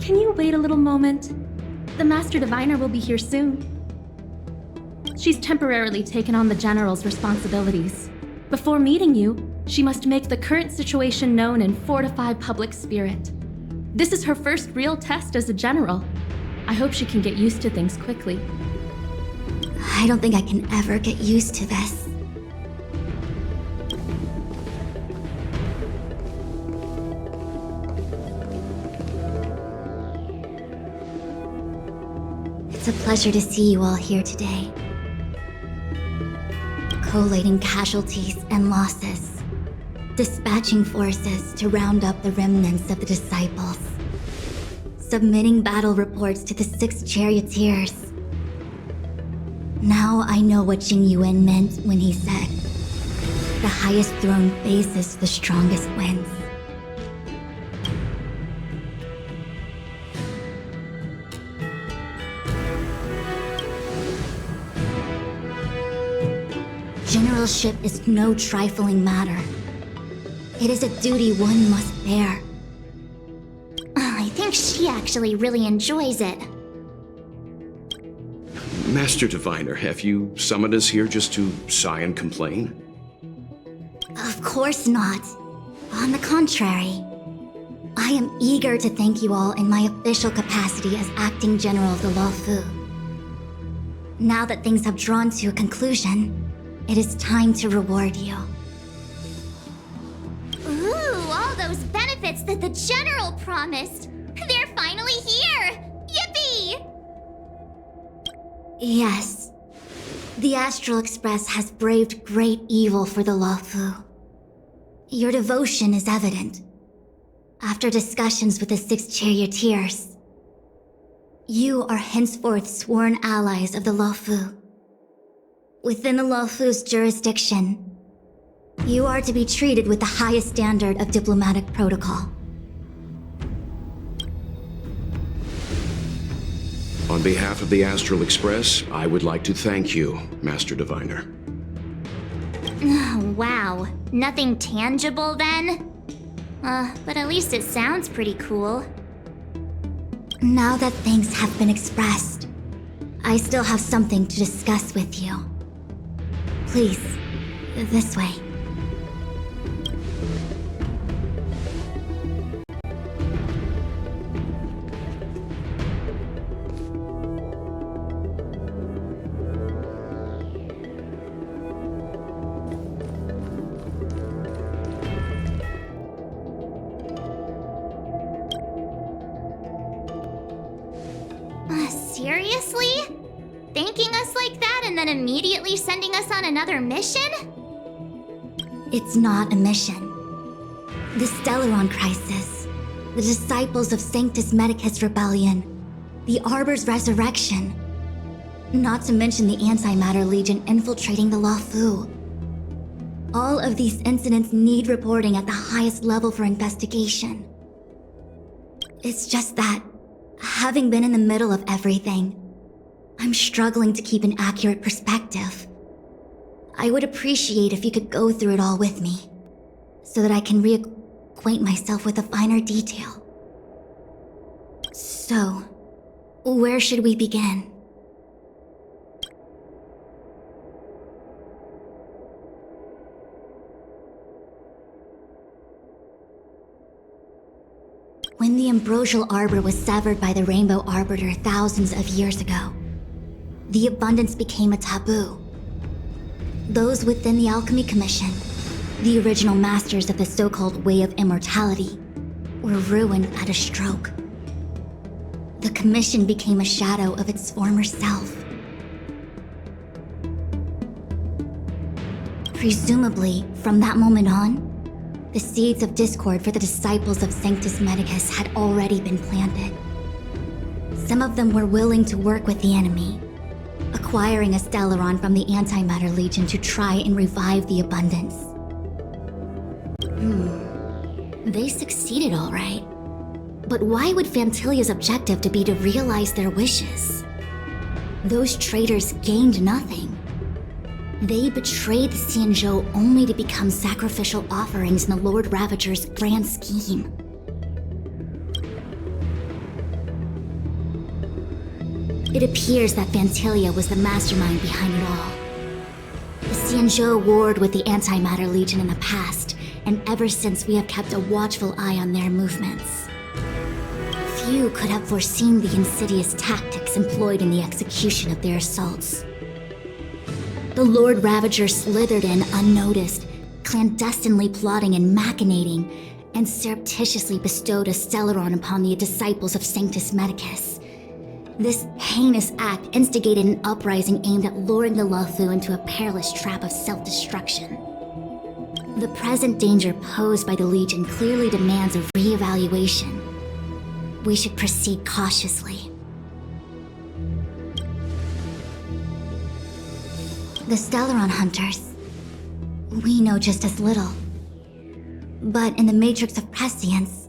Can you wait a little moment? The Master Diviner will be here soon. She's temporarily taken on the General's responsibilities. Before meeting you, she must make the current situation known and fortify public spirit. This is her first real test as a General. I hope she can get used to things quickly. I don't think I can ever get used to this. It's a pleasure to see you all here today. Collating casualties and losses. Dispatching forces to round up the remnants of the disciples. Submitting battle reports to the 6 charioteers. Now I know what Jingliu meant when he said, "The highest throne faces the strongest wins." Generalship is no trifling matter. It is a duty one must bear. I think she actually really enjoys it. Master Diviner, have you summoned us here just to sigh and complain? Of course not. On the contrary, I am eager to thank you all in my official capacity as acting general of the Luofu. Now that things have drawn to a conclusion, it is time to reward you. Ooh, all those benefits that the General promised! They're finally here! Yippee! Yes. The Astral Express has braved great evil for the Luofu. Your devotion is evident. After discussions with the 6 charioteers, you are henceforth sworn allies of the Luofu. Within the Luofu's jurisdiction, you are to be treated with the highest standard of diplomatic protocol. On behalf of the Astral Express, I would like to thank you, Master Diviner. Wow, nothing tangible then? But at least it sounds pretty cool. Now that thanks have been expressed, I still have something to discuss with you. Please, this way. Seriously? Thanking us like that and then immediately sending us on another mission? It's not a mission. The Stellaron crisis, the disciples of Sanctus Medicus rebellion, the Arbor's resurrection, not to mention the Antimatter Legion infiltrating the Luofu. All of these incidents need reporting at the highest level for investigation. It's just that, having been in the middle of everything, I'm struggling to keep an accurate perspective. I would appreciate if you could go through it all with me, so that I can reacquaint myself with the finer detail. So, where should we begin? When the Ambrosial Arbor was severed by the Rainbow Arbiter thousands of years ago, the abundance became a taboo. Those within the Alchemy Commission, the original masters of the so-called Way of Immortality, were ruined at a stroke. The Commission became a shadow of its former self. Presumably, from that moment on, the seeds of discord for the disciples of Sanctus Medicus had already been planted. Some of them were willing to work with the enemy, acquiring a stellaron from the Antimatter Legion to try and revive the abundance. They succeeded all right. But why would Phantylia's objective to be to realize their wishes? Those traitors gained nothing. They betrayed the Xianzhou only to become sacrificial offerings in the Lord Ravager's grand scheme. It appears that Phantylia was the mastermind behind it all. The Xianzhou warred with the Antimatter Legion in the past, and ever since we have kept a watchful eye on their movements. Few could have foreseen the insidious tactics employed in the execution of their assaults. The Lord Ravager slithered in unnoticed, clandestinely plotting and machinating, and surreptitiously bestowed a stellaron upon the disciples of Sanctus Medicus. This heinous act instigated an uprising aimed at luring the Luofu into a perilous trap of self-destruction. The present danger posed by the Legion clearly demands a re-evaluation. We should proceed cautiously. The Stellaron Hunters. We know just as little. But in the Matrix of Prescience,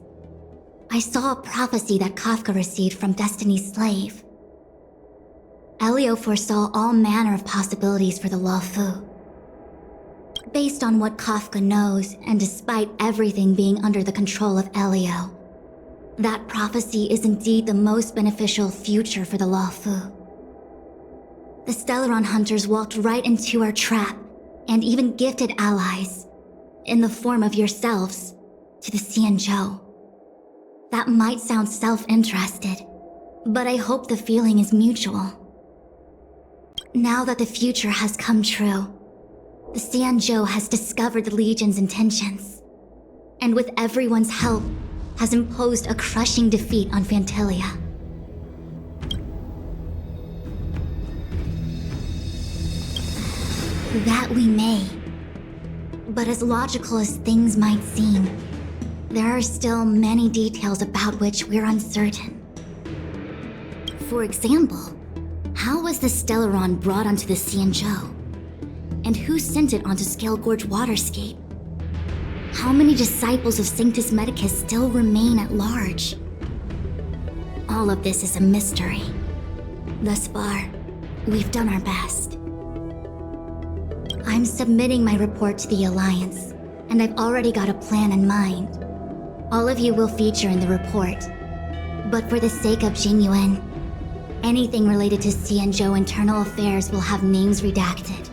I saw a prophecy that Kafka received from Destiny's slave. Elio foresaw all manner of possibilities for the Luofu. Based on what Kafka knows, and despite everything being under the control of Elio, that prophecy is indeed the most beneficial future for the Luofu. The Stellaron Hunters walked right into our trap, and even gifted allies, in the form of yourselves, to the Xianzhou. That might sound self-interested, but I hope the feeling is mutual. Now that the future has come true, the Xianzhou has discovered the Legion's intentions, and with everyone's help, has imposed a crushing defeat on Phantylia. That we may. But as logical as things might seem, there are still many details about which we're uncertain. For example, how was the Stellaron brought onto the Xianzhou? And who sent it onto Scale Gorge Waterscape? How many disciples of Sanctus Medicus still remain at large? All of this is a mystery. Thus far, we've done our best. I'm submitting my report to the Alliance, and I've already got a plan in mind. All of you will feature in the report. But for the sake of Jingyuan, anything related to Xianzhou internal affairs will have names redacted.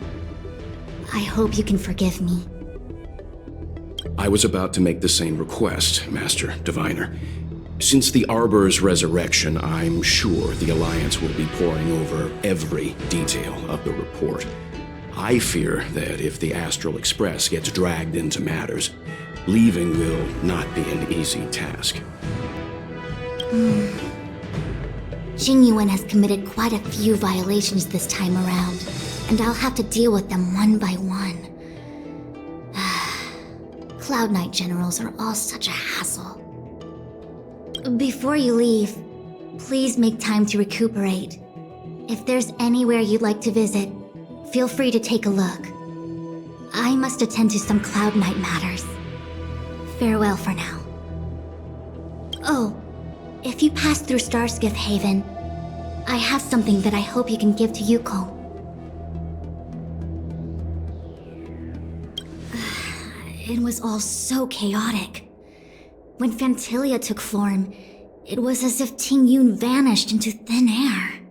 I hope you can forgive me. I was about to make the same request, Master Diviner. Since the Arbor's resurrection, I'm sure the Alliance will be poring over every detail of the report. I fear that if the Astral Express gets dragged into matters, leaving will not be an easy task. Jingyuan has committed quite a few violations this time around, and I'll have to deal with them one by one. Cloud Knight generals are all such a hassle. Before you leave, please make time to recuperate. If there's anywhere you'd like to visit, feel free to take a look. I must attend to some Cloud Knight matters. Farewell for now. Oh, if you pass through Starskiff Haven, I have something that I hope you can give to Yukong. It was all so chaotic. When Phantylia took form, it was as if Tingyun vanished into thin air.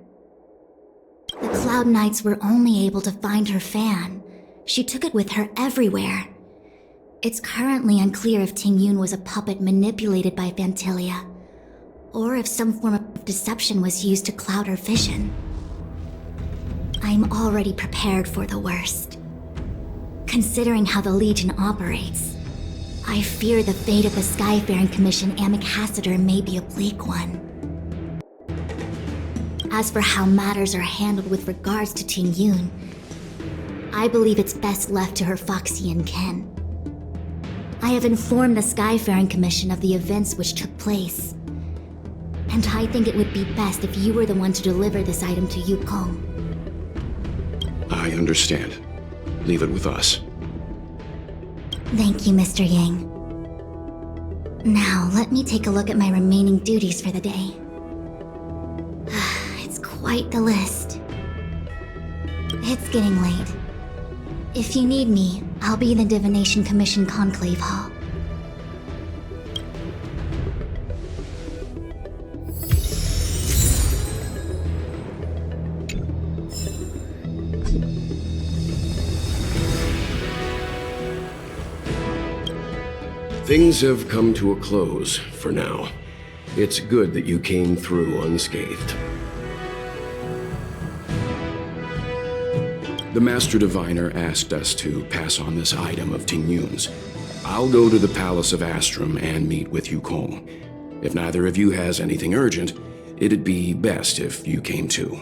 The Cloud Knights were only able to find her fan. She took it with her everywhere. It's currently unclear if Tingyun was a puppet manipulated by Phantylia, or if some form of deception was used to cloud her vision. I'm already prepared for the worst. Considering how the Legion operates, I fear the fate of the Skyfaring Commission Ambassador may be a bleak one. As for how matters are handled with regards to Tingyun, I believe it's best left to her Foxian kin. I have informed the Skyfaring Commission of the events which took place, and I think it would be best if you were the one to deliver this item to Yukong. I understand. Leave it with us. Thank you, Mr. Yang. Now, let me take a look at my remaining duties for the day. It's quite the list. It's getting late. If you need me, I'll be in the Divination Commission Conclave Hall. Things have come to a close for now. It's good that you came through unscathed. The Master Diviner asked us to pass on this item of Tingyun's. I'll go to the Palace of Astrum and meet with Yukong. If neither of you has anything urgent, it'd be best if you came too.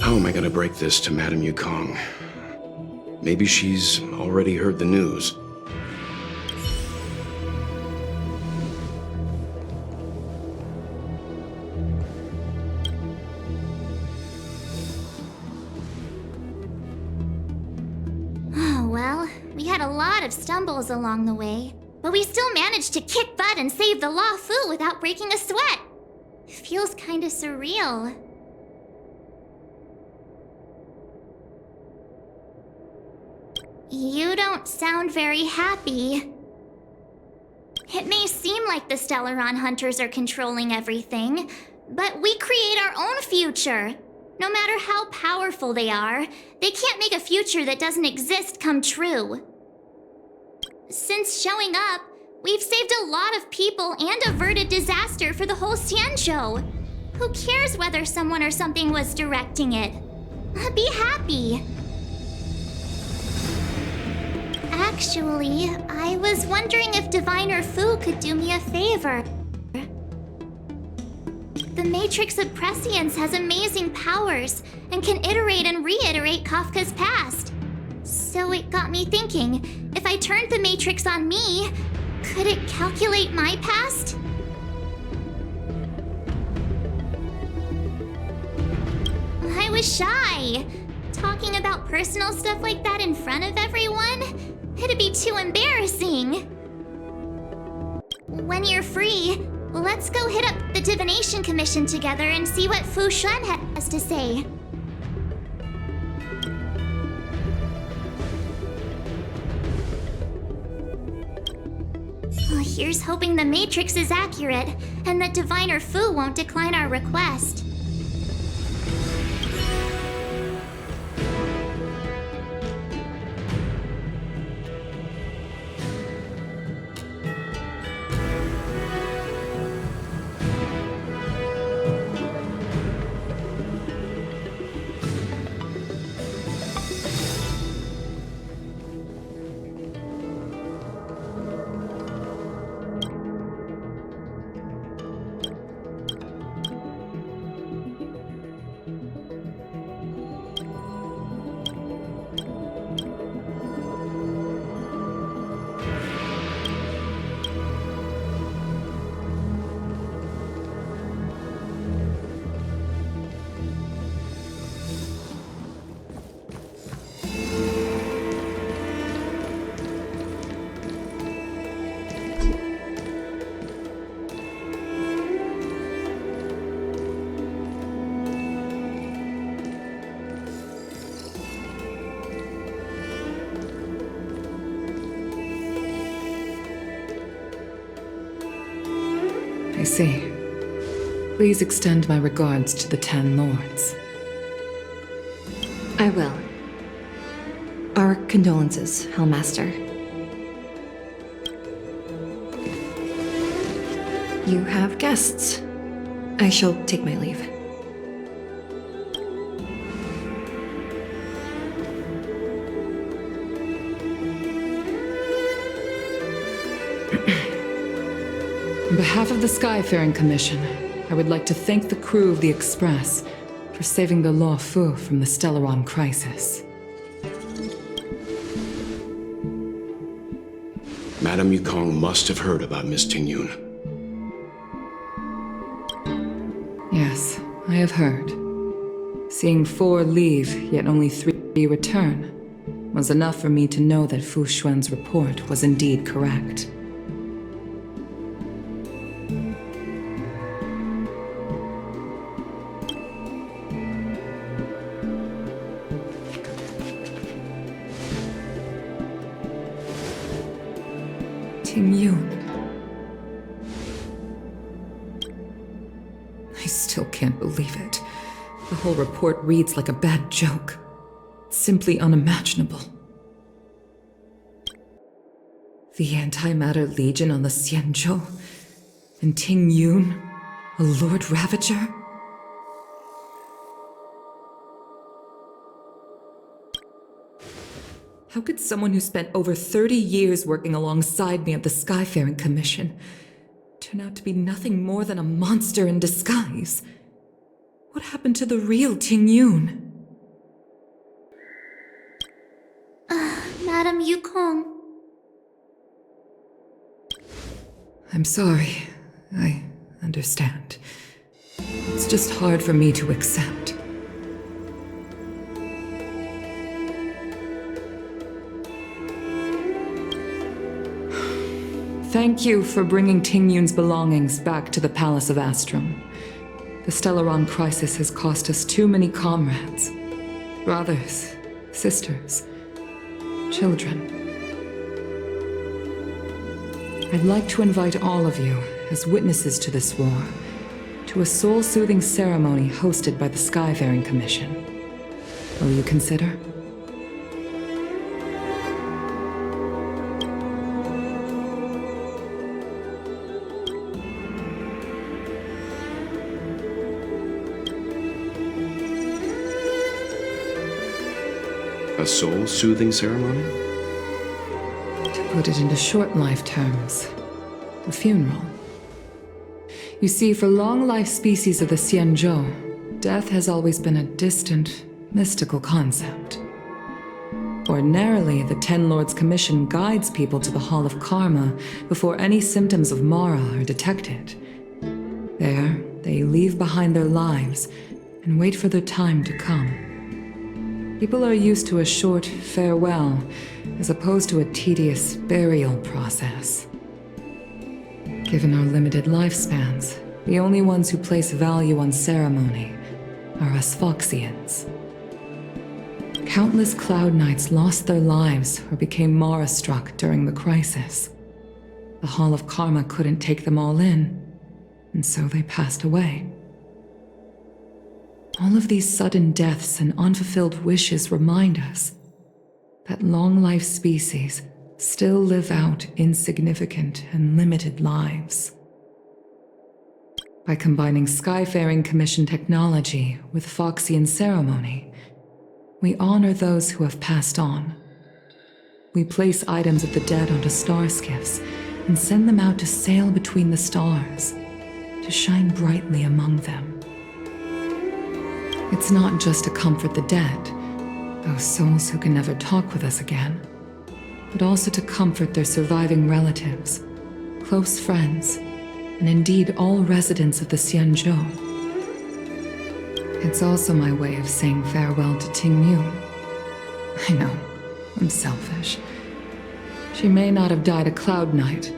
How am I gonna break this to Madame Yukong? Maybe she's already heard the news. Well, we had a lot of stumbles along the way, but we still managed to kick butt and save the Law Fu without breaking a sweat. Feels kinda surreal. You don't sound very happy. It may seem like the Stellaron hunters are controlling everything, but we create our own future. No matter how powerful they are, they can't make a future that doesn't exist come true. Since showing up, we've saved a lot of people and averted disaster for the whole Xianzhou. Who cares whether someone or something was directing it? Be happy. Actually, I was wondering if Diviner Fu could do me a favor. The Matrix of Prescience has amazing powers and can iterate and reiterate Kafka's past. So it got me thinking, if I turned the Matrix on me, could it calculate my past? I was shy. Talking about personal stuff like that in front of everyone? It'd be too embarrassing. When you're free, let's go hit up the Divination Commission together and see what Fu Xuan has to say. Well, here's hoping the Matrix is accurate and that Diviner Fu won't decline our request. I see. Please extend my regards to the 10 Lords. I will. Our condolences, Hellmaster. You have guests. I shall take my leave. On behalf of the Skyfaring Commission, I would like to thank the crew of the Express for saving the Law Fu from the Stellaron crisis. Madame Yukong must have heard about Miss Tingyun. Yes, I have heard. Seeing 4 leave, yet only 3 return, was enough for me to know that Fu Xuan's report was indeed correct. Tingyun. I still can't believe it. The whole report reads like a bad joke. simply unimaginable. The Antimatter Legion on the Xianzhou, and Tingyun, a Lord Ravager? How could someone who spent over 30 years working alongside me at the Skyfaring Commission turn out to be nothing more than a monster in disguise? What happened to the real Tingyun? Madam Yukong. I'm sorry. I understand. It's just hard for me to accept. Thank you for bringing Tingyun's belongings back to the Palace of Astrum. The Stellaron crisis has cost us too many comrades. Brothers, sisters, children. I'd like to invite all of you, as witnesses to this war, to a soul-soothing ceremony hosted by the Skyfaring Commission. Will you consider? A soul-soothing ceremony? To put it into short life terms, a funeral. You see, for long-life species of the Xianzhou, death has always been a distant, mystical concept. Ordinarily, the Ten Lords Commission guides people to the Hall of Karma before any symptoms of Mara are detected. There, they leave behind their lives and wait for their time to come. People are used to a short farewell, as opposed to a tedious burial process. Given our limited lifespans, the only ones who place value on ceremony are us Phoxians. Countless Cloud Knights lost their lives or became Mara-struck during the crisis. The Hall of Karma couldn't take them all in, and so they passed away. All of these sudden deaths and unfulfilled wishes remind us that long-life species still live out insignificant and limited lives. By combining Skyfaring Commission technology with Phoxian ceremony, we honor those who have passed on. We place items of the dead onto starskiffs and send them out to sail between the stars, to shine brightly among them. It's not just to comfort the dead, those souls who can never talk with us again, but also to comfort their surviving relatives, close friends, and indeed all residents of the Xianzhou. It's also my way of saying farewell to Tingyun. I know, I'm selfish. She may not have died a Cloud Knight,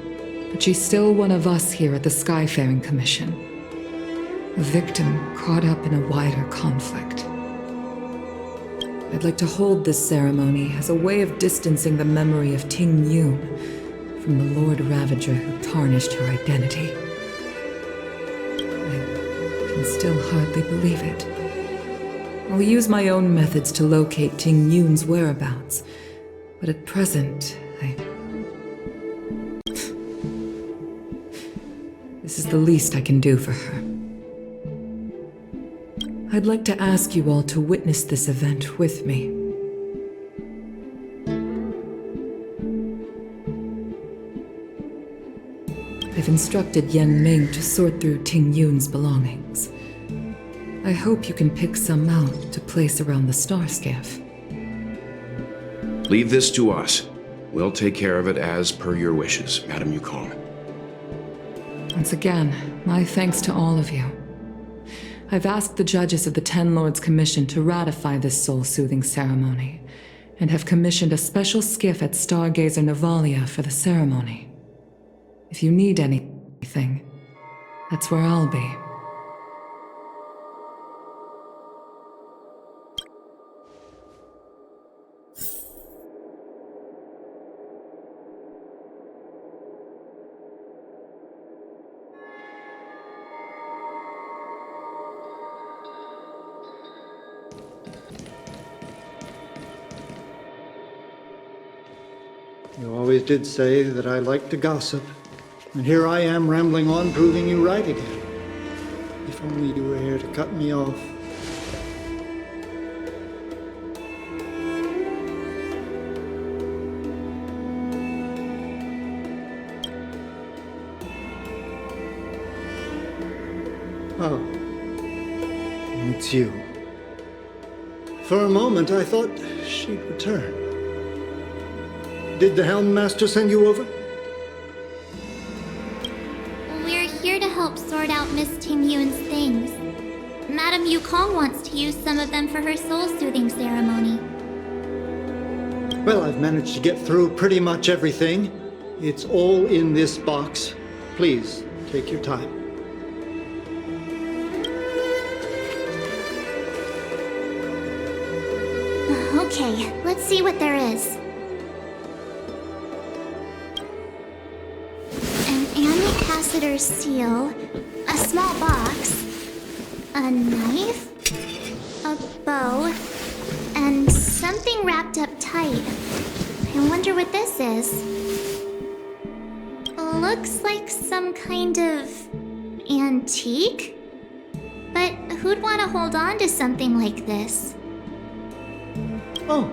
but she's still one of us here at the Skyfaring Commission. A victim caught up in a wider conflict. I'd like to hold this ceremony as a way of distancing the memory of Tingyun from the Lord Ravager who tarnished her identity. I can still hardly believe it. I'll use my own methods to locate Tingyun's whereabouts, but at present, This is the least I can do for her. I'd like to ask you all to witness this event with me. I've instructed Yen Ming to sort through Tingyun's belongings. I hope you can pick some out to place around the starskiff. Leave this to us. We'll take care of it as per your wishes, Madam Yukong. Once again, my thanks to all of you. I've asked the judges of the Ten Lords Commission to ratify this soul-soothing ceremony, and have commissioned a special skiff at Stargazer Navalia for the ceremony. If you need anything, that's where I'll be. You always did say that I like to gossip. And here I am rambling on, proving you right again. If only you were here to cut me off. Oh, it's you. For a moment, I thought she'd return. Did the Helm Master send you over? We're here to help sort out Miss Tingyun's things. Madame Yukong wants to use some of them for her soul-soothing ceremony. Well, I've managed to get through pretty much everything. It's all in this box. Please, take your time. Okay, let's see what there is. An ambassador's seal, a small box, a knife, a bow, and something wrapped up tight. I wonder what this is. Looks like some kind of antique? But who'd want to hold on to something like this? Oh,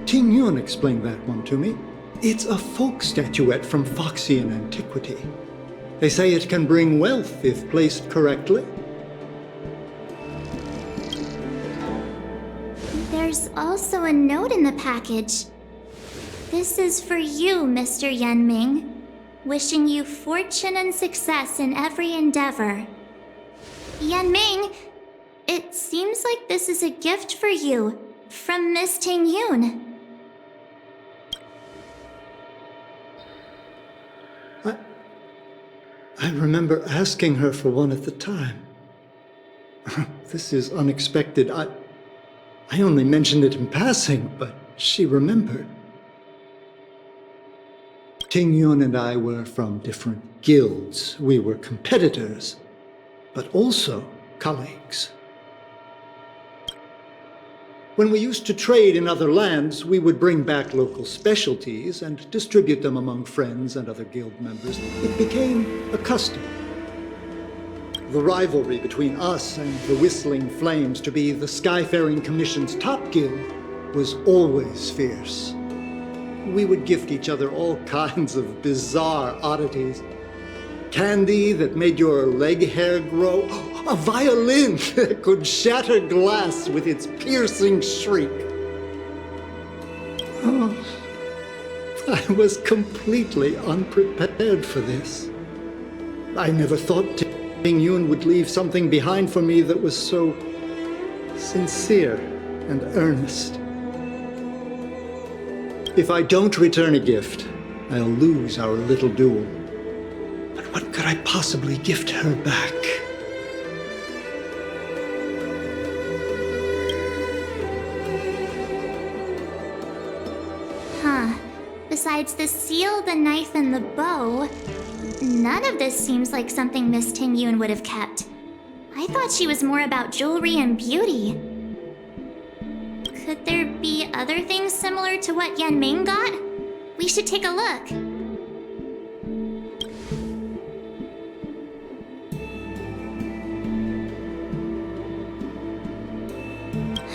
Tingyun explained that one to me. It's a folk statuette from Foxian antiquity. They say it can bring wealth if placed correctly. There's also a note in the package. This is for you, Mr. Yanming. Wishing you fortune and success in every endeavor. Yanming, it seems like this is a gift for you. From Miss Tingyun. I remember asking her for one at the time. This is unexpected. I only mentioned it in passing, but she remembered. Tingyun and I were from different guilds. We were competitors, but also colleagues. When we used to trade in other lands, we would bring back local specialties and distribute them among friends and other guild members. It became a custom. The rivalry between us and the Whistling Flames to be the Skyfaring Commission's top guild was always fierce. We would gift each other all kinds of bizarre oddities. Candy that made your leg hair grow. A violin that could shatter glass with its piercing shriek. Oh, I was completely unprepared for this. I never thought Tingyun would leave something behind for me that was so sincere and earnest. If I don't return a gift, I'll lose our little duel. But what could I possibly gift her back? Besides the seal, the knife, and the bow, none of this seems like something Miss Tingyun would have kept. I thought she was more about jewelry and beauty. Could there be other things similar to what Yanming got? We should take a look.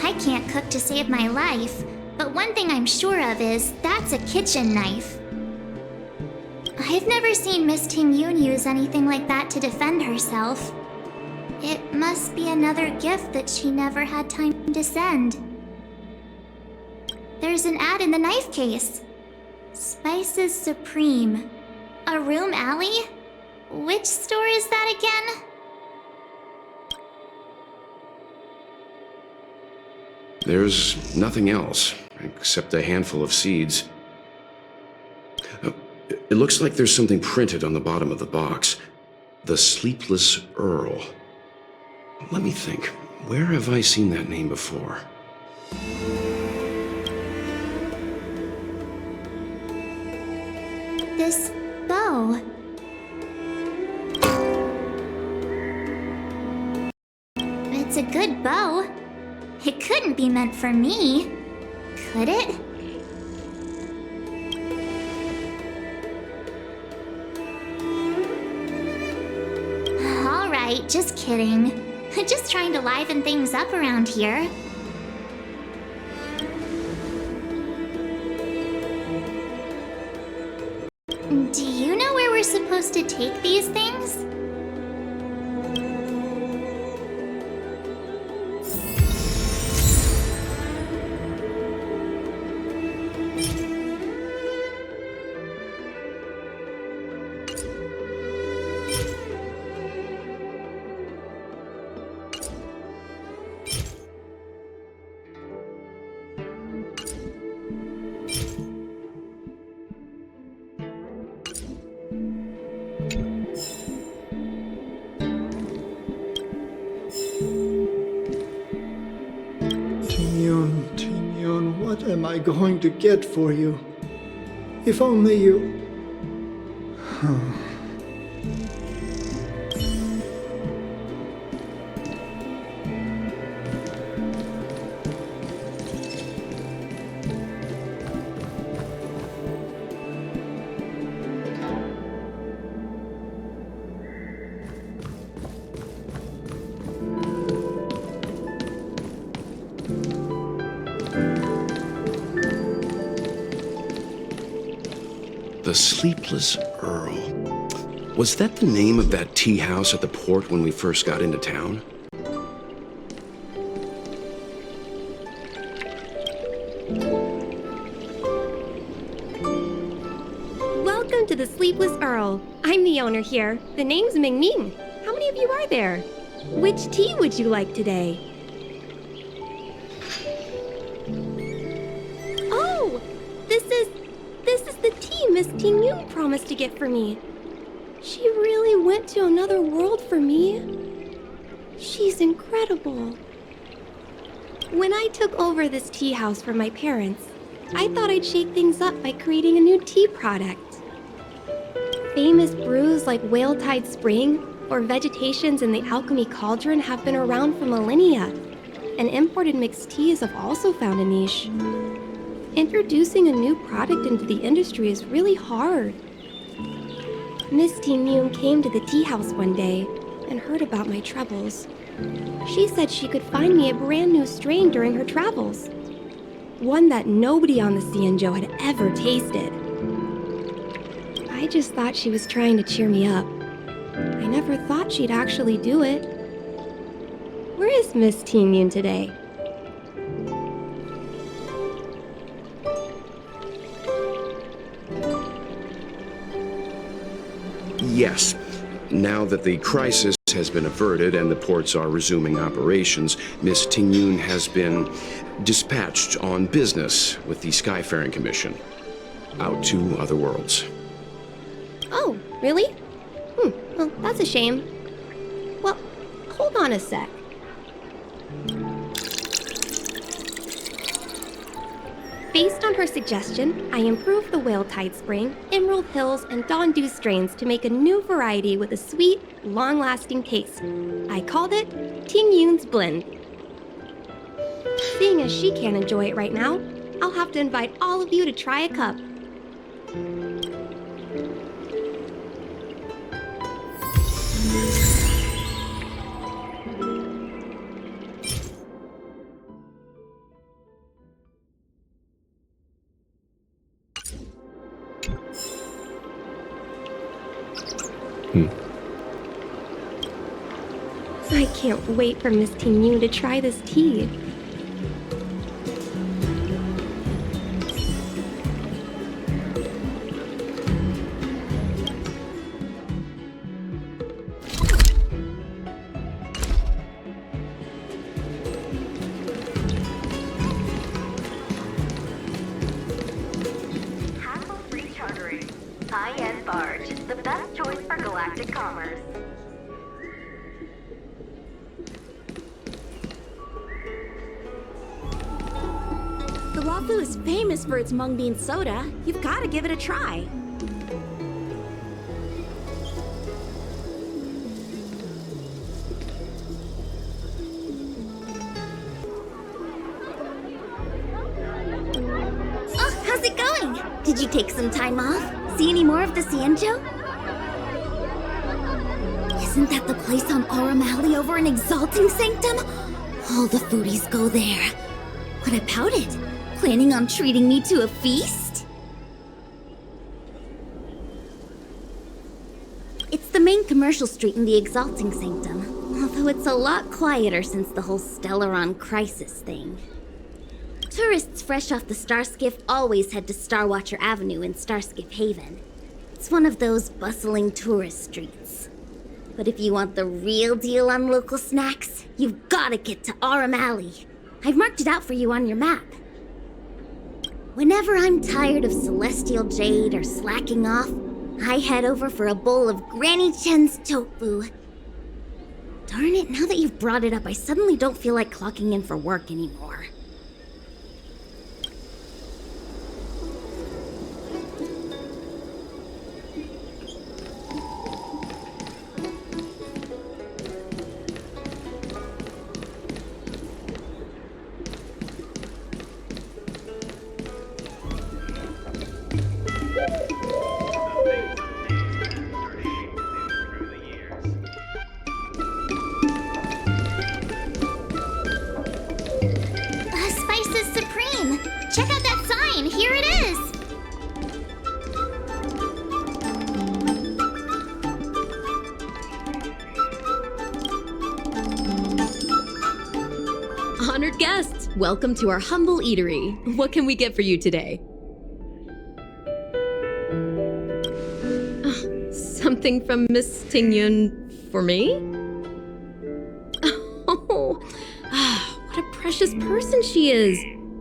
I can't cook to save my life. But one thing I'm sure of is, that's a kitchen knife. I've never seen Miss Tingyun use anything like that to defend herself. It must be another gift that she never had time to send. There's an ad in the knife case. Spices Supreme. A room alley? Which store is that again? There's nothing else, except a handful of seeds. It looks like there's something printed on the bottom of the box. The Sleepless Earl. Let me think. Where have I seen that name before? This bow. It's a good bow. It couldn't be meant for me, could it? alright, just kidding. Just trying to liven things up around here. Do you know where we're supposed to take these things? Tingyun, what am I going to get for you? If only you... The Sleepless Earl. Was that the name of that tea house at the port when we first got into town? Welcome to the Sleepless Earl. I'm the owner here. The name's Ming Ming. How many of you are there? Which tea would you like today? Oh, this is the tea Miss Tingyun promised to get for me. She really went to another world for me. She's incredible. When I took over this tea house from my parents, I thought I'd shake things up by creating a new tea product. Famous brews like Whale Tide Spring or Vegetations in the Alchemy Cauldron have been around for millennia, and imported mixed teas have also found a niche. Introducing a new product into the industry is really hard. Miss Tingyun came to the tea house one day and heard about my troubles. She said she could find me a brand new strain during her travels. One that nobody on the Xianzhou had ever tasted. I just thought she was trying to cheer me up. I never thought she'd actually do it. Where is Miss Tingyun today? Yes. Now that the crisis has been averted and the ports are resuming operations, Miss Tingyun has been dispatched on business with the Skyfaring Commission out to other worlds. Oh, really? Well, that's a shame. Well, hold on a sec. Based on her suggestion, I improved the Whale Tide Spring, Emerald Hills, and Dawn Dew strains to make a new variety with a sweet, long-lasting taste. I called it Tingyun's Blend. Seeing as she can't enjoy it right now, I'll have to invite all of you to try a cup. I can't wait for Miss Tingyun to try this tea. Hassle-free chartering. High-end barge. The best choice for galactic commerce. The Wafu is famous for its mung bean soda. You've got to give it a try. Oh, how's it going? Did you take some time off? See any more of the Xianzhou? Isn't that the place on Aurum Alley over in Exalting Sanctum? All the foodies go there. What about it? Planning on treating me to a feast? It's the main commercial street in the Exalting Sanctum, although it's a lot quieter since the whole Stellaron crisis thing. Tourists fresh off the Starskiff always head to Starwatcher Avenue in Starskiff Haven. It's one of those bustling tourist streets. But if you want the real deal on local snacks, you've gotta get to Aurum Alley. I've marked it out for you on your map. Whenever I'm tired of Celestial Jade or slacking off, I head over for a bowl of Granny Chen's tofu. Darn it, now that you've brought it up, I suddenly don't feel like clocking in for work anymore. Spices Supreme! Check out that sign! Here it is! Honored guests, welcome to our humble eatery. What can we get for you today? Something from Miss Tingyun for me? Oh, what a precious person she is.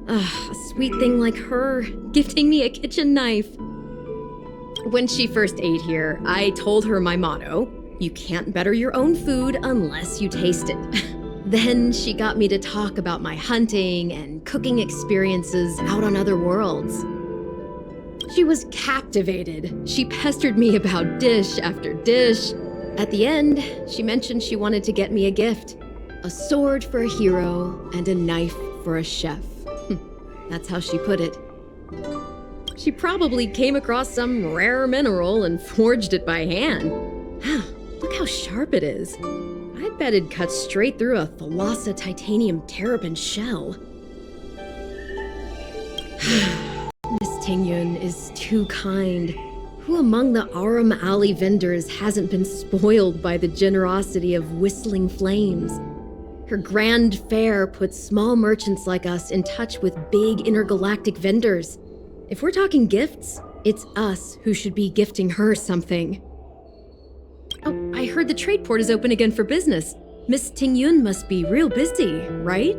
A sweet thing like her, gifting me a kitchen knife. When she first ate here, I told her my motto: you can't better your own food unless you taste it. Then she got me to talk about my hunting and cooking experiences out on other worlds. She was captivated. She pestered me about dish after dish. At the end, she mentioned she wanted to get me a gift. A sword for a hero and a knife for a chef. That's how she put it. She probably came across some rare mineral and forged it by hand. Look how sharp it is. I bet it'd cut straight through a Thalassa titanium terrapin shell. Miss Tingyun is too kind. Who among the Aurum Alley vendors hasn't been spoiled by the generosity of whistling flames? Her grand fare puts small merchants like us in touch with big intergalactic vendors. If we're talking gifts, it's us who should be gifting her something. Oh, I heard the trade port is open again for business. Miss Tingyun must be real busy, right?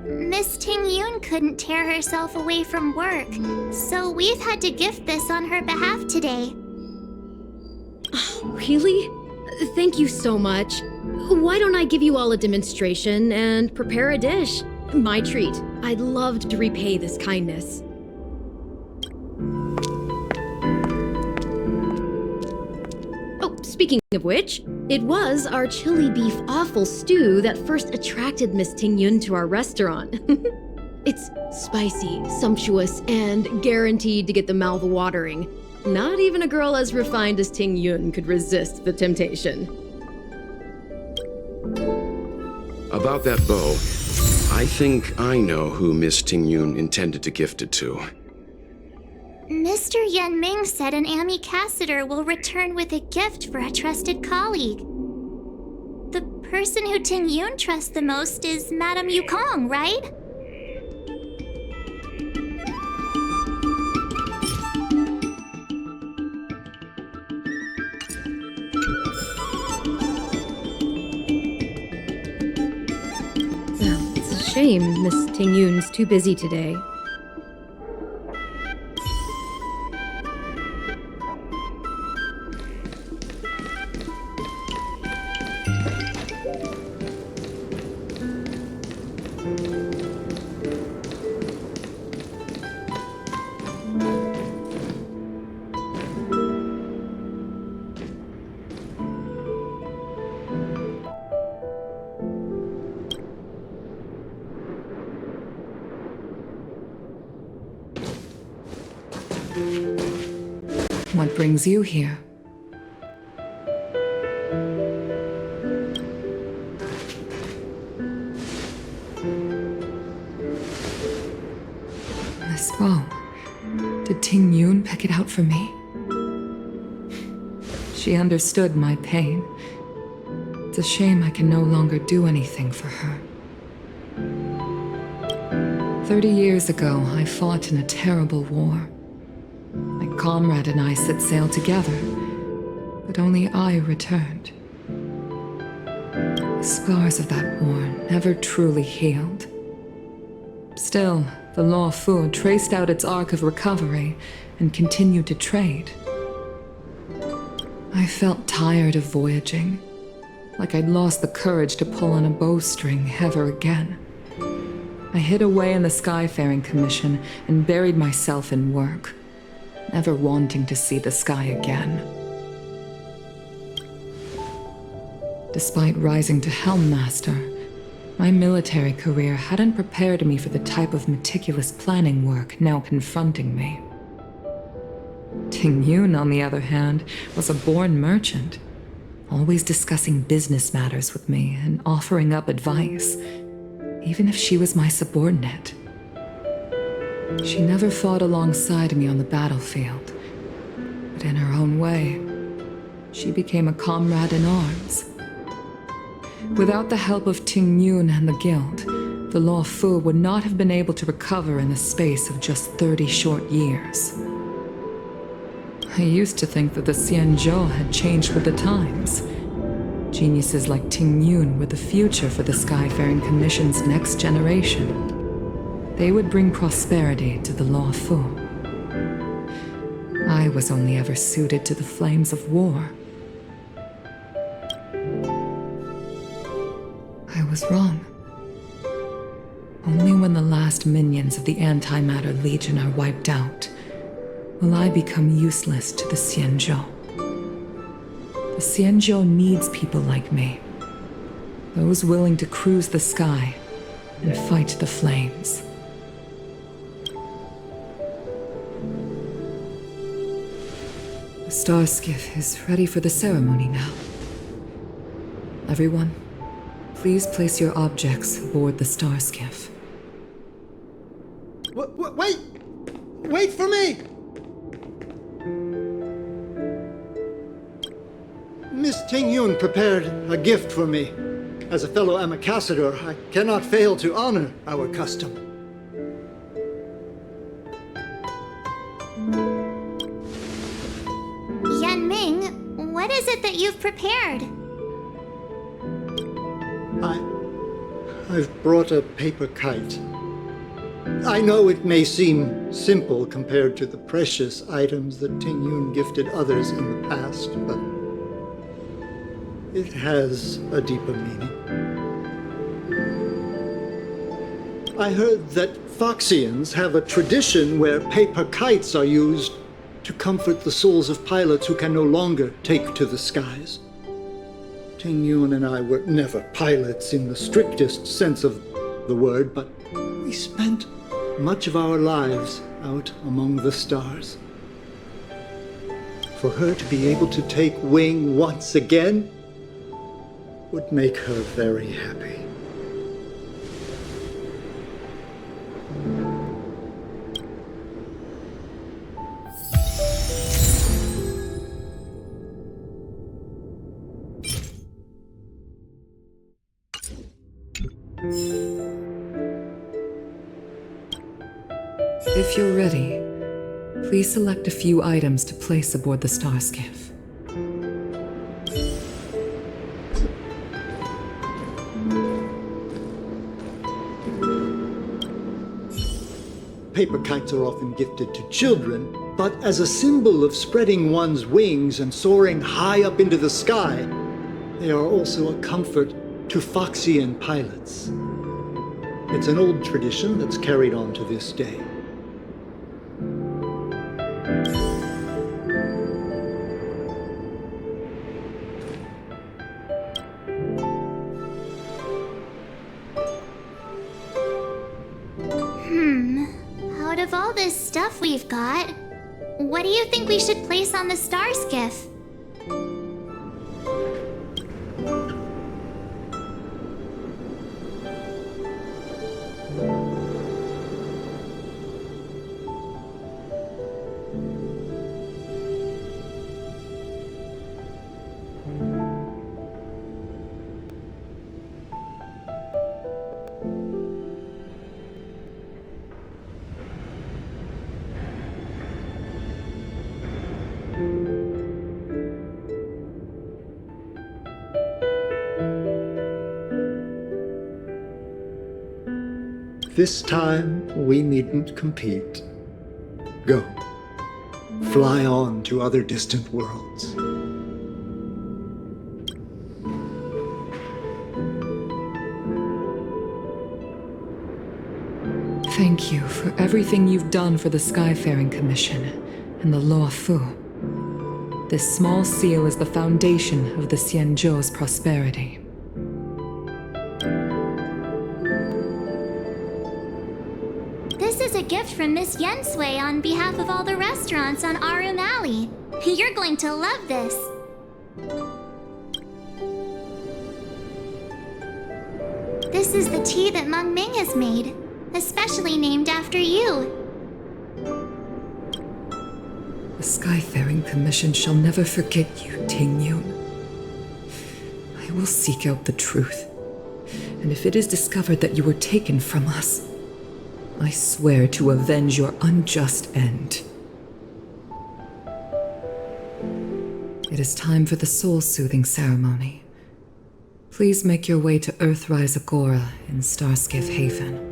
Miss Tingyun couldn't tear herself away from work, so we've had to gift this on her behalf today. Really? Thank you so much. Why don't I give you all a demonstration and prepare a dish? My treat. I'd love to repay this kindness. Oh, speaking of which, it was our chili beef offal stew that first attracted Miss Tingyun to our restaurant. It's spicy, sumptuous, and guaranteed to get the mouth watering. Not even a girl as refined as Tingyun could resist the temptation. About that bow, I think I know who Miss Tingyun intended to gift it to. Mr. Yanming said an ambassador will return with a gift for a trusted colleague. The person who Tingyun trusts the most is Madame Yukong, right? It's a shame Miss Tingyun's too busy today. What brings you here? This bow. Did Tingyun pick it out for me? She understood my pain. It's a shame I can no longer do anything for her. 30 years ago, I fought in a terrible war. My comrade and I set sail together, but only I returned. The scars of that war never truly healed. Still, the Law Fu traced out its arc of recovery and continued to trade. I felt tired of voyaging, like I'd lost the courage to pull on a bowstring ever again. I hid away in the Skyfaring Commission and buried myself in work, never wanting to see the sky again. Despite rising to Helm Master, my military career hadn't prepared me for the type of meticulous planning work now confronting me. Tingyun, on the other hand, was a born merchant, always discussing business matters with me and offering up advice, even if she was my subordinate. She never fought alongside me on the battlefield, but in her own way, she became a comrade in arms. Without the help of Tingyun and the Guild, the Law Fu would not have been able to recover in the space of just 30 short years. I used to think that the Xianzhou had changed with the times. Geniuses like Tingyun were the future for the Skyfaring Commission's next generation. They would bring prosperity to the Law Fu. I was only ever suited to the flames of war. I was wrong. Only when the last minions of the Antimatter Legion are wiped out will I become useless to the Xianzhou. The Xianzhou needs people like me, those willing to cruise the sky and fight the flames. The starskiff is ready for the ceremony now. Everyone, please place your objects aboard the starskiff. Wait! Wait for me! Miss Tingyun prepared a gift for me. As a fellow ambassador, I cannot fail to honor our custom. Yanming, what is it that you've prepared? I've brought a paper kite. I know it may seem simple compared to the precious items that Tingyun gifted others in the past, but it has a deeper meaning. I heard that Foxians have a tradition where paper kites are used to comfort the souls of pilots who can no longer take to the skies. Tingyun and I were never pilots in the strictest sense of the word, but we spent much of our lives out among the stars. For her to be able to take wing once again would make her very happy. If you're ready, please select a few items to place aboard the starskiff. Paper kites are often gifted to children, but as a symbol of spreading one's wings and soaring high up into the sky, they are also a comfort to Foxian pilots. It's an old tradition that's carried on to this day. Out of all this stuff we've got, What do you think we should place on the starskiff? This time, we needn't compete. Go. Fly on to other distant worlds. Thank you for everything you've done for the Skyfaring Commission and the Luo Fu. This small seal is the foundation of the Xianzhou's prosperity. This is a gift from Miss Yensui on behalf of all the restaurants on Arum Alley. You're going to love this. This is the tea that Meng Ming has made, especially named after you. The Skyfaring Commission shall never forget you, Tingyun. I will seek out the truth, and if it is discovered that you were taken from us, I swear to avenge your unjust end. It is time for the soul-soothing ceremony. Please make your way to Earthrise Agora in Starskiff Haven.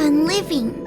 Living.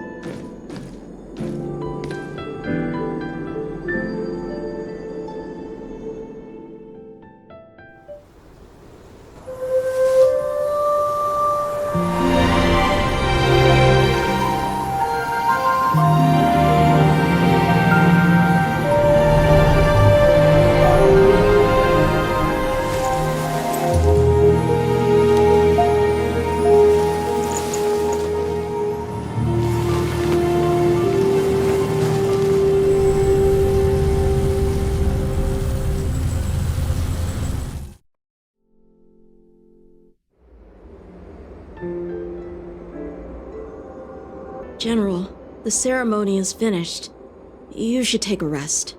General, the ceremony is finished. You should take a rest.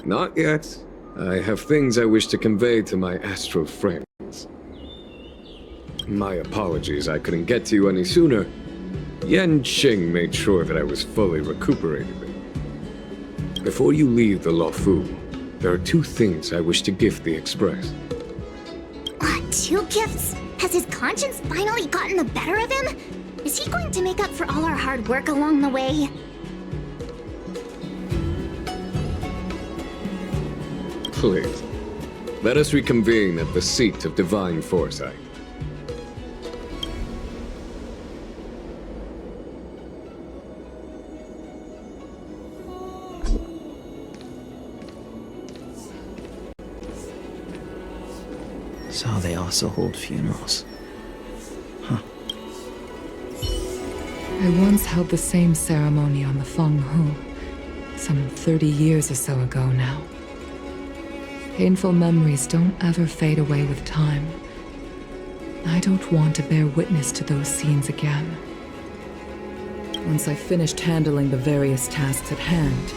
Not yet. I have things I wish to convey to my astral friends. My apologies I couldn't get to you any sooner. Yanqing made sure that I was fully recuperated. Before you leave the Luo Fu, there are two things I wish to gift the Express. Two gifts? Has his conscience finally gotten the better of him? Is he going to make up for all our hard work along the way? Please, let us reconvene at the Seat of Divine Foresight. So they also hold funerals. Huh. I once held the same ceremony on the Feng Hu, some 30 years or so ago now. Painful memories don't ever fade away with time. I don't want to bear witness to those scenes again. Once I've finished handling the various tasks at hand,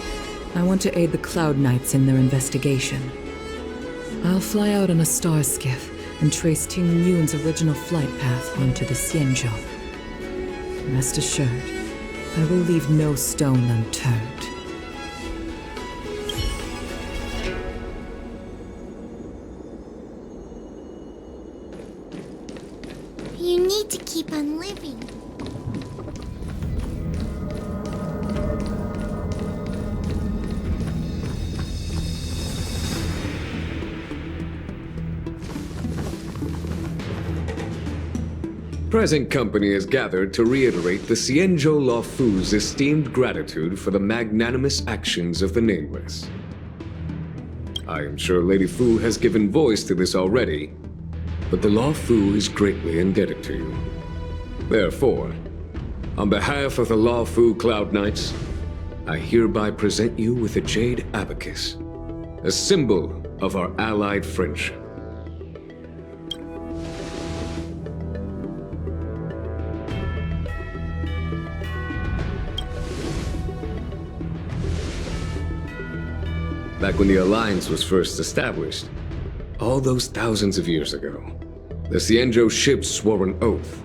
I want to aid the Cloud Knights in their investigation. I'll fly out on a star skiff and trace Tingyun's original flight path onto the Xianzhou. Rest assured, I will leave no stone unturned. present company is gathered to reiterate the Xianzhou Luofu's esteemed gratitude for the magnanimous actions of the Nameless. I am sure Lady Fu has given voice to this already, but the Luofu is greatly indebted to you. Therefore, on behalf of the Luofu Cloud Knights, I hereby present you with a jade abacus, a symbol of our allied friendship. Back when the Alliance was first established, all those thousands of years ago, the Xianzhou ships swore an oath,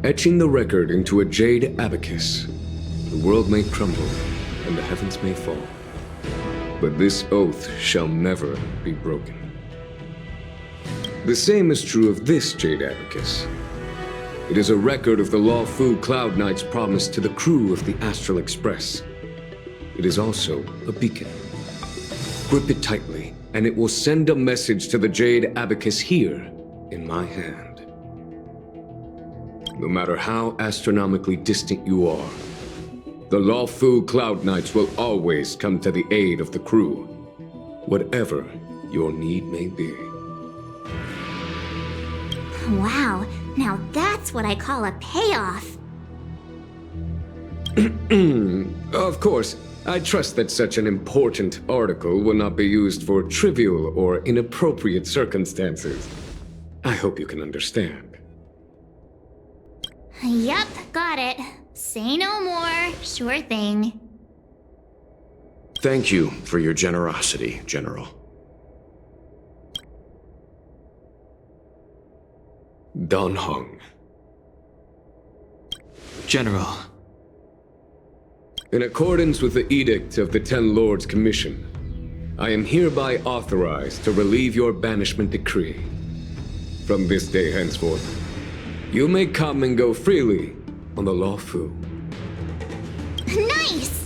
etching the record into a jade abacus. The world may crumble, and the heavens may fall, but this oath shall never be broken. The same is true of this jade abacus. It is a record of the Luofu Cloud Knight's promise to the crew of the Astral Express. It is also a beacon. Grip it tightly, and it will send a message to the jade abacus here in my hand. No matter how astronomically distant you are, the Luofu Cloud Knights will always come to the aid of the crew, whatever your need may be. Wow, now that's what I call a payoff. Of course, I trust that such an important article will not be used for trivial or inappropriate circumstances. I hope you can understand. Yep, got it. Say no more. Sure thing. Thank you for your generosity, General. Don Hong. General. In accordance with the Edict of the Ten Lords Commission, I am hereby authorized to relieve your banishment decree. From this day henceforth, you may come and go freely on the Luofu. Nice!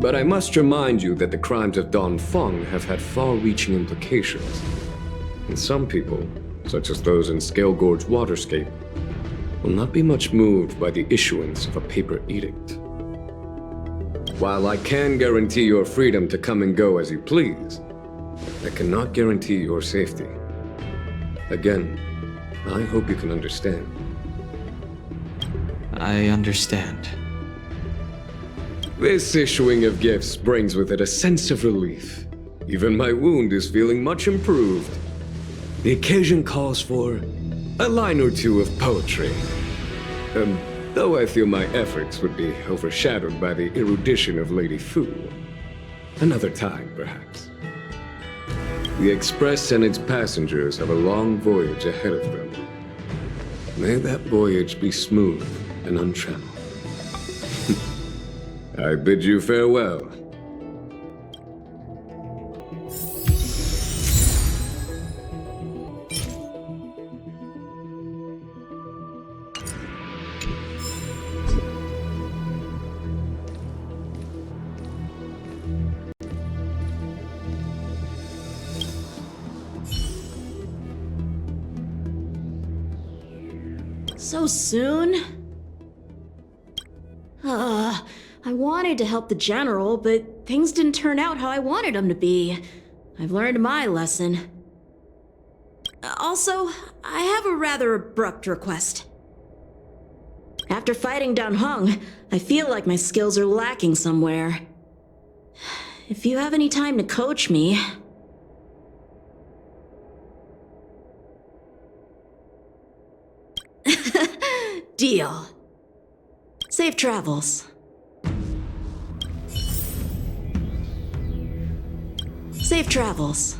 But I must remind you that the crimes of Dongfeng have had far-reaching implications. And some people, such as those in Scale Gorge Waterscape, will not be much moved by the issuance of a paper edict. While I can guarantee your freedom to come and go as you please, I cannot guarantee your safety. Again, I hope you can understand. I understand. This issuing of gifts brings with it a sense of relief. Even my wound is feeling much improved. The occasion calls for a line or two of poetry. Though I feel my efforts would be overshadowed by the erudition of Lady Fu. Another time, perhaps. The Express and its passengers have a long voyage ahead of them. May that voyage be smooth and untrammeled. I bid you farewell. So soon? I wanted to help the General, but things didn't turn out how I wanted them to be. I've learned my lesson. Also, I have a rather abrupt request. After fighting down Hung, I feel like my skills are lacking somewhere. If you have any time to coach me... Deal. Safe travels. Safe travels.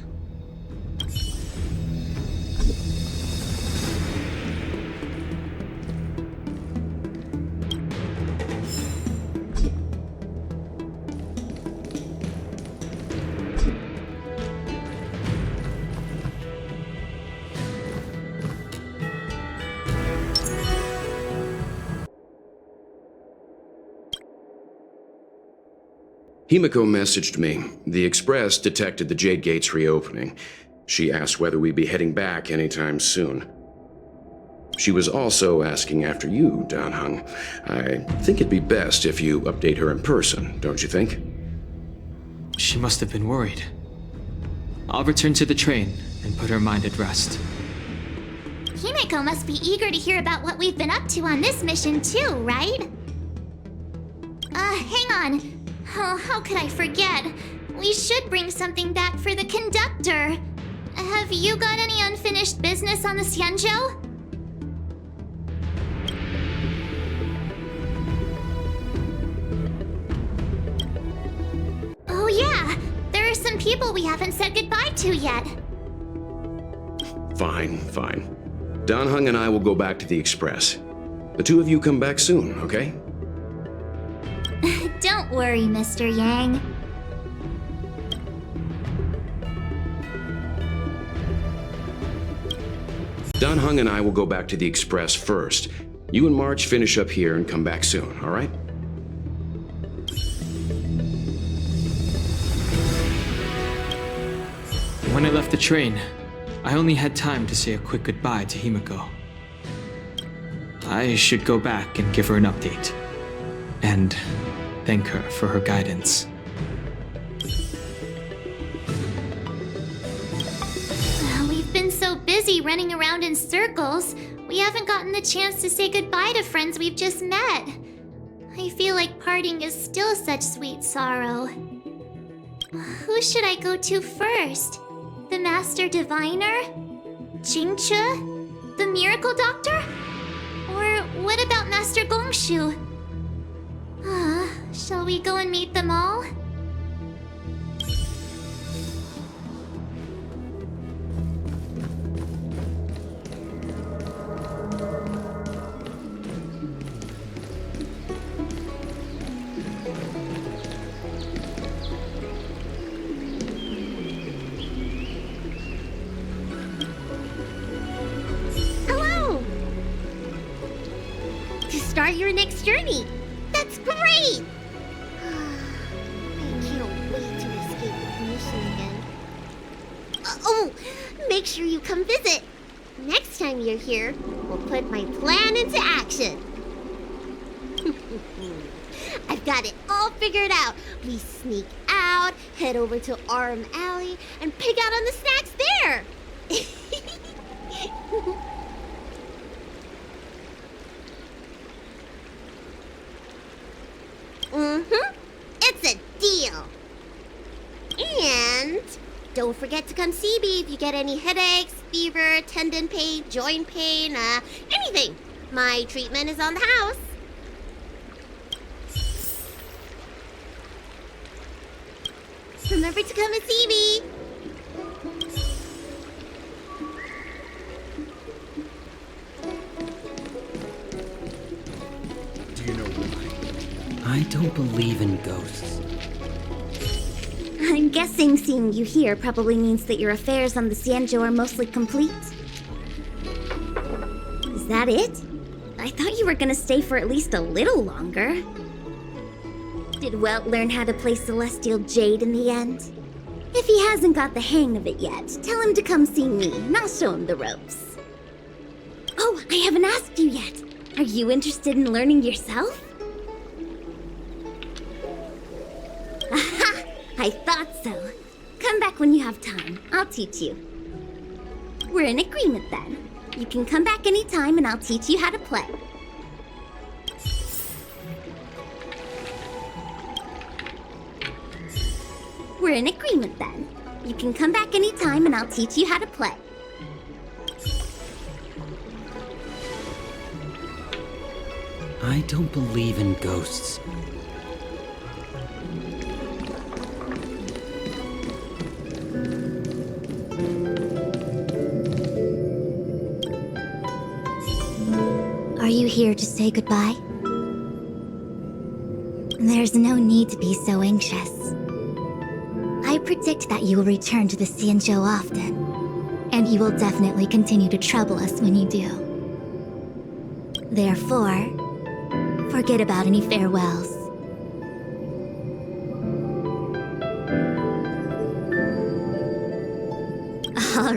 Himiko messaged me. The Express detected the Jade Gates reopening. She asked whether we'd be heading back anytime soon. She was also asking after you, Danheng. I think it'd be best if you update her in person, don't you think? She must have been worried. I'll return to the train and put her mind at rest. Himiko must be eager to hear about what we've been up to on this mission too, right? Hang on. Oh, how could I forget? We should bring something back for the conductor. Have you got any unfinished business on the Xianzhou? Oh yeah, there are some people we haven't said goodbye to yet. Fine. Danheng and I will go back to the Express. The two of you come back soon, okay? Don't worry, Mr. Yang. Danheng and I will go back to the Express first. You and March finish up here and come back soon, all right? When I left the train, I only had time to say a quick goodbye to Himiko. I should go back and give her an update. And thank her for her guidance. We've been so busy running around in circles, we haven't gotten the chance to say goodbye to friends we've just met. I feel like parting is still such sweet sorrow. Who should I go to first? The Master Diviner? Qingque? The Miracle Doctor? Or what about Master Gongshu? Shall we go and meet them all? Hello! To start your next journey. That's great! I can't wait to escape the mission again. Oh, make sure you come visit. Next time you're here, we'll put my plan into action. I've got it all figured out. We sneak out, head over to Arm Alley, and pick out on the snacks there. It's a deal. And don't forget to come see me if you get any headaches, fever, tendon pain, joint pain, anything. My treatment is on the house. Remember to come and see me. Do you know why? I don't believe in ghosts. I'm guessing seeing you here probably means that your affairs on the Xianzhou are mostly complete. Is that it? I thought you were gonna stay for at least a little longer. Did Welt learn how to play Celestial Jade in the end? If he hasn't got the hang of it yet, tell him to come see me, and I'll show him the ropes. Oh, I haven't asked you yet. Are you interested in learning yourself? Aha! I thought so. Come back when you have time. I'll teach you. We're in agreement then. You can come back anytime and I'll teach you how to play. We're in agreement then. You can come back anytime and I'll teach you how to play. I don't believe in ghosts. Are you here to say goodbye? There's no need to be so anxious. I predict that you will return to the Xianzhou often, and you will definitely continue to trouble us when you do. Therefore, forget about any farewells.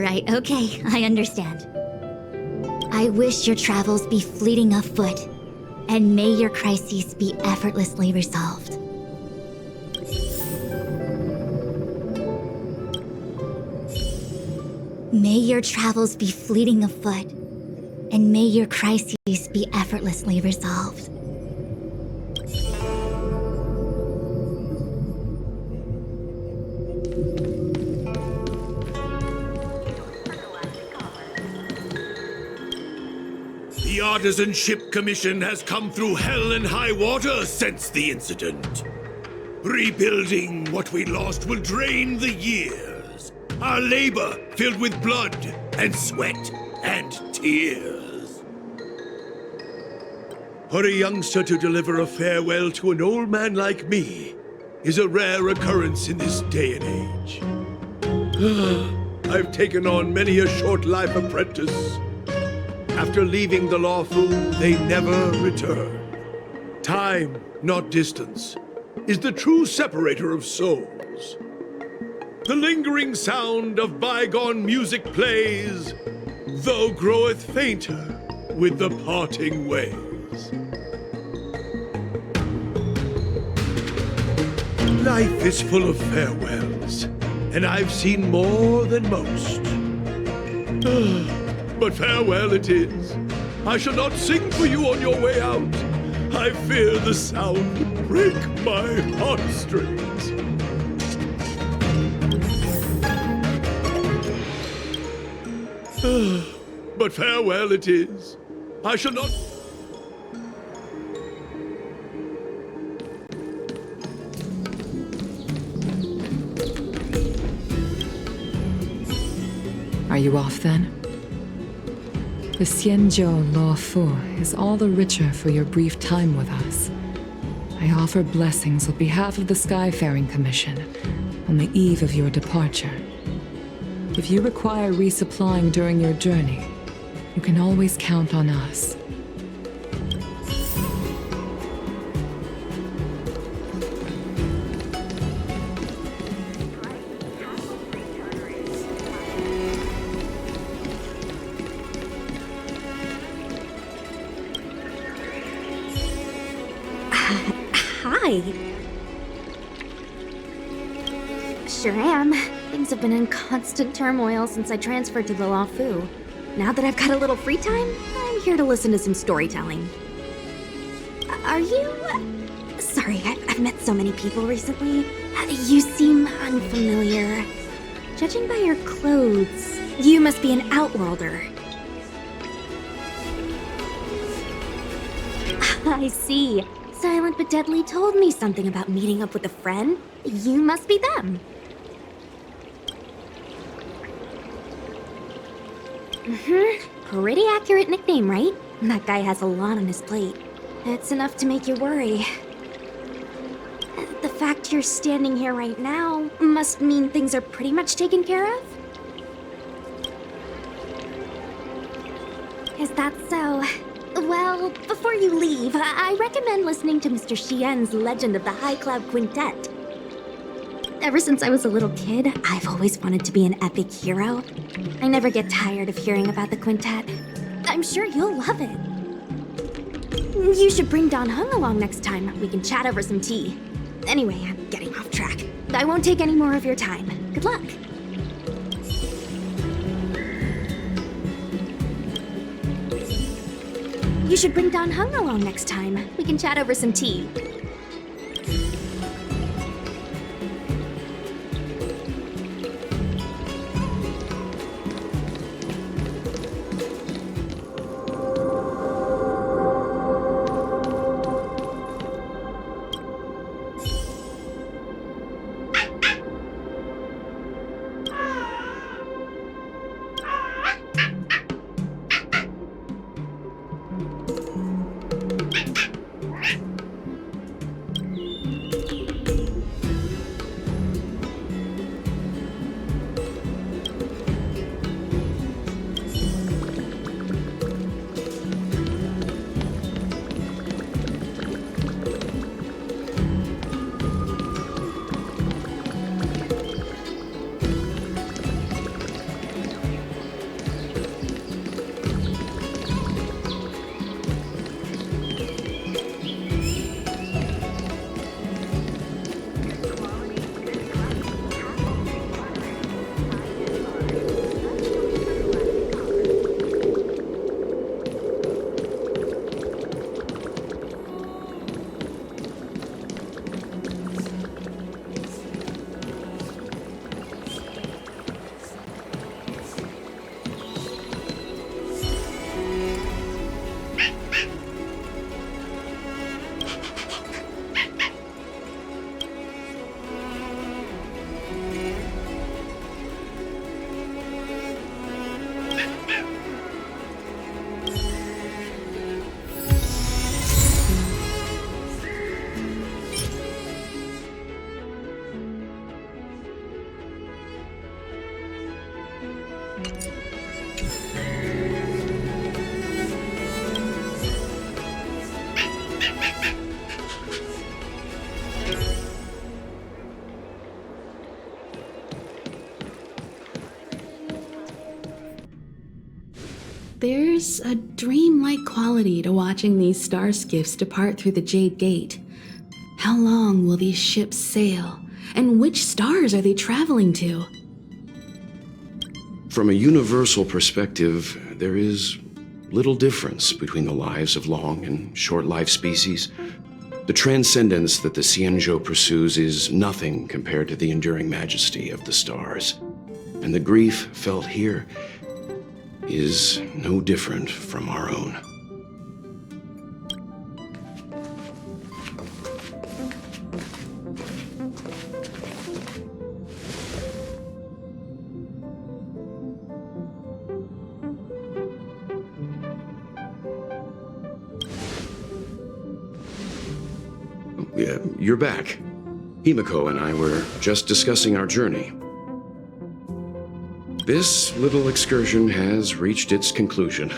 Alright, okay, I understand. I wish your travels be fleeting of foot, and may your crises be effortlessly resolved. May your travels be fleeting of foot, and may your crises be effortlessly resolved. The Artisan Ship Commission has come through hell and high water since the incident. Rebuilding what we lost will drain the years. Our labor filled with blood and sweat and tears. For a youngster to deliver a farewell to an old man like me is a rare occurrence in this day and age. I've taken on many a short-life apprentice. After leaving the lawful, they never return. Time, not distance, is the true separator of souls. The lingering sound of bygone music plays, though groweth fainter with the parting ways. Life is full of farewells, and I've seen more than most. But farewell it is. I shall not sing for you on your way out. I fear the sound would break my heartstrings. But farewell it is. I shall not... Are you off then? The Xianzhou lawful is all the richer for your brief time with us. I offer blessings on behalf of the Skyfaring Commission on the eve of your departure. If you require resupplying during your journey, you can always count on us. Hi. Sure am. Things have been in constant turmoil since I transferred to the Luofu. Now that I've got a little free time, I'm here to listen to some storytelling. Are you... Sorry, I've met so many people recently. You seem unfamiliar. Judging by your clothes, you must be an outworlder. I see. Silent but Deadly told me something about meeting up with a friend. You must be them. Pretty accurate nickname, right? That guy has a lot on his plate. It's enough to make you worry. The fact you're standing here right now must mean things are pretty much taken care of? Is that so? Well, before you leave, I recommend listening to Mr. Xian's Legend of the High Cloud Quintet. Ever since I was a little kid, I've always wanted to be an epic hero. I never get tired of hearing about the quintet. I'm sure you'll love it. You should bring Don Hung along next time. We can chat over some tea. Anyway, I'm getting off track. I won't take any more of your time. Good luck. You should bring Don Hung along next time. We can chat over some tea. There's a dreamlike quality to watching these starskiffs depart through the Jade Gate. How long will these ships sail? And which stars are they traveling to? From a universal perspective, there is little difference between the lives of long and short-lived species. The transcendence that the Xianzhou pursues is nothing compared to the enduring majesty of the stars. And the grief felt here is no different from our own. You're back. Himiko and I were just discussing our journey. This little excursion has reached its conclusion.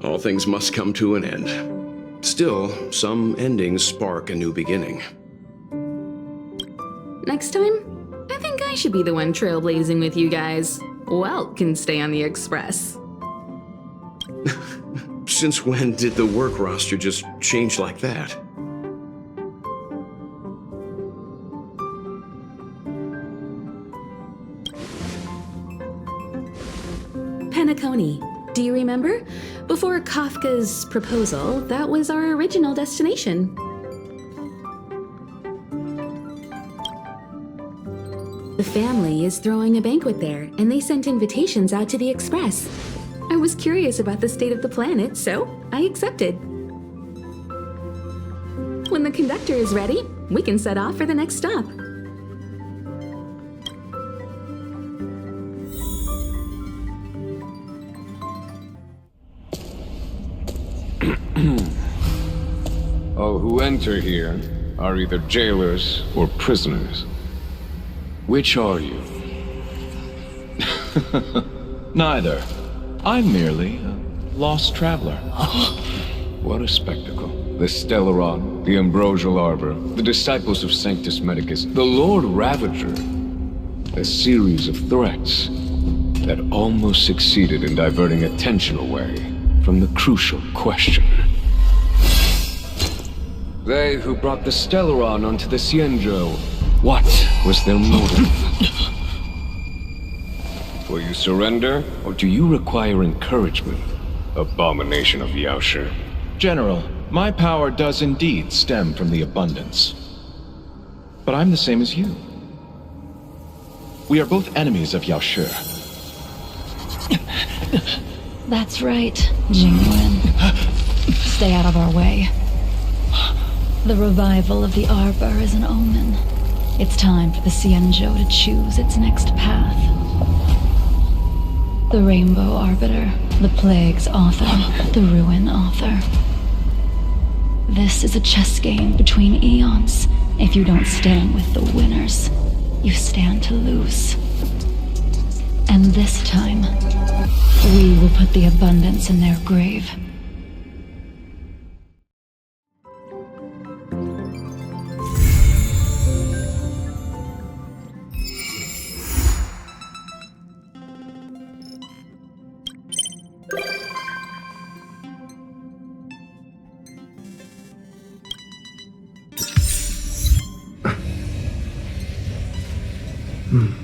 All things must come to an end. Still, some endings spark a new beginning. Next time, I think I should be the one trailblazing with you guys. Welt can stay on the Express. Since when did the work roster just change like that? Penacony. Do you remember? Before Kafka's proposal, that was our original destination. The family is throwing a banquet there, and they sent invitations out to the Express. I was curious about the state of the planet, so I accepted. When the conductor is ready, we can set off for the next stop. All who enter here are either jailers or prisoners. Which are you? Neither. I'm merely a lost traveler. What a spectacle. The Stellaron, the Ambrosial Arbor, the disciples of Sanctus Medicus, the Lord Ravager. A series of threats that almost succeeded in diverting attention away from the crucial question. They who brought the Stellaron onto the Xianzhou, what was their motive? Will you surrender, or do you require encouragement, abomination of Yaoshi? General, my power does indeed stem from the abundance. But I'm the same as you. We are both enemies of Yaoshi. That's right, Jingliu. Stay out of our way. The revival of the Arbor is an omen. It's time for the Xianzhou to choose its next path. The Rainbow Arbiter, the Plague's author, the Ruin author. This is a chess game between eons. If you don't stand with the winners, you stand to lose. And this time, we will put the abundance in their grave. Hmm.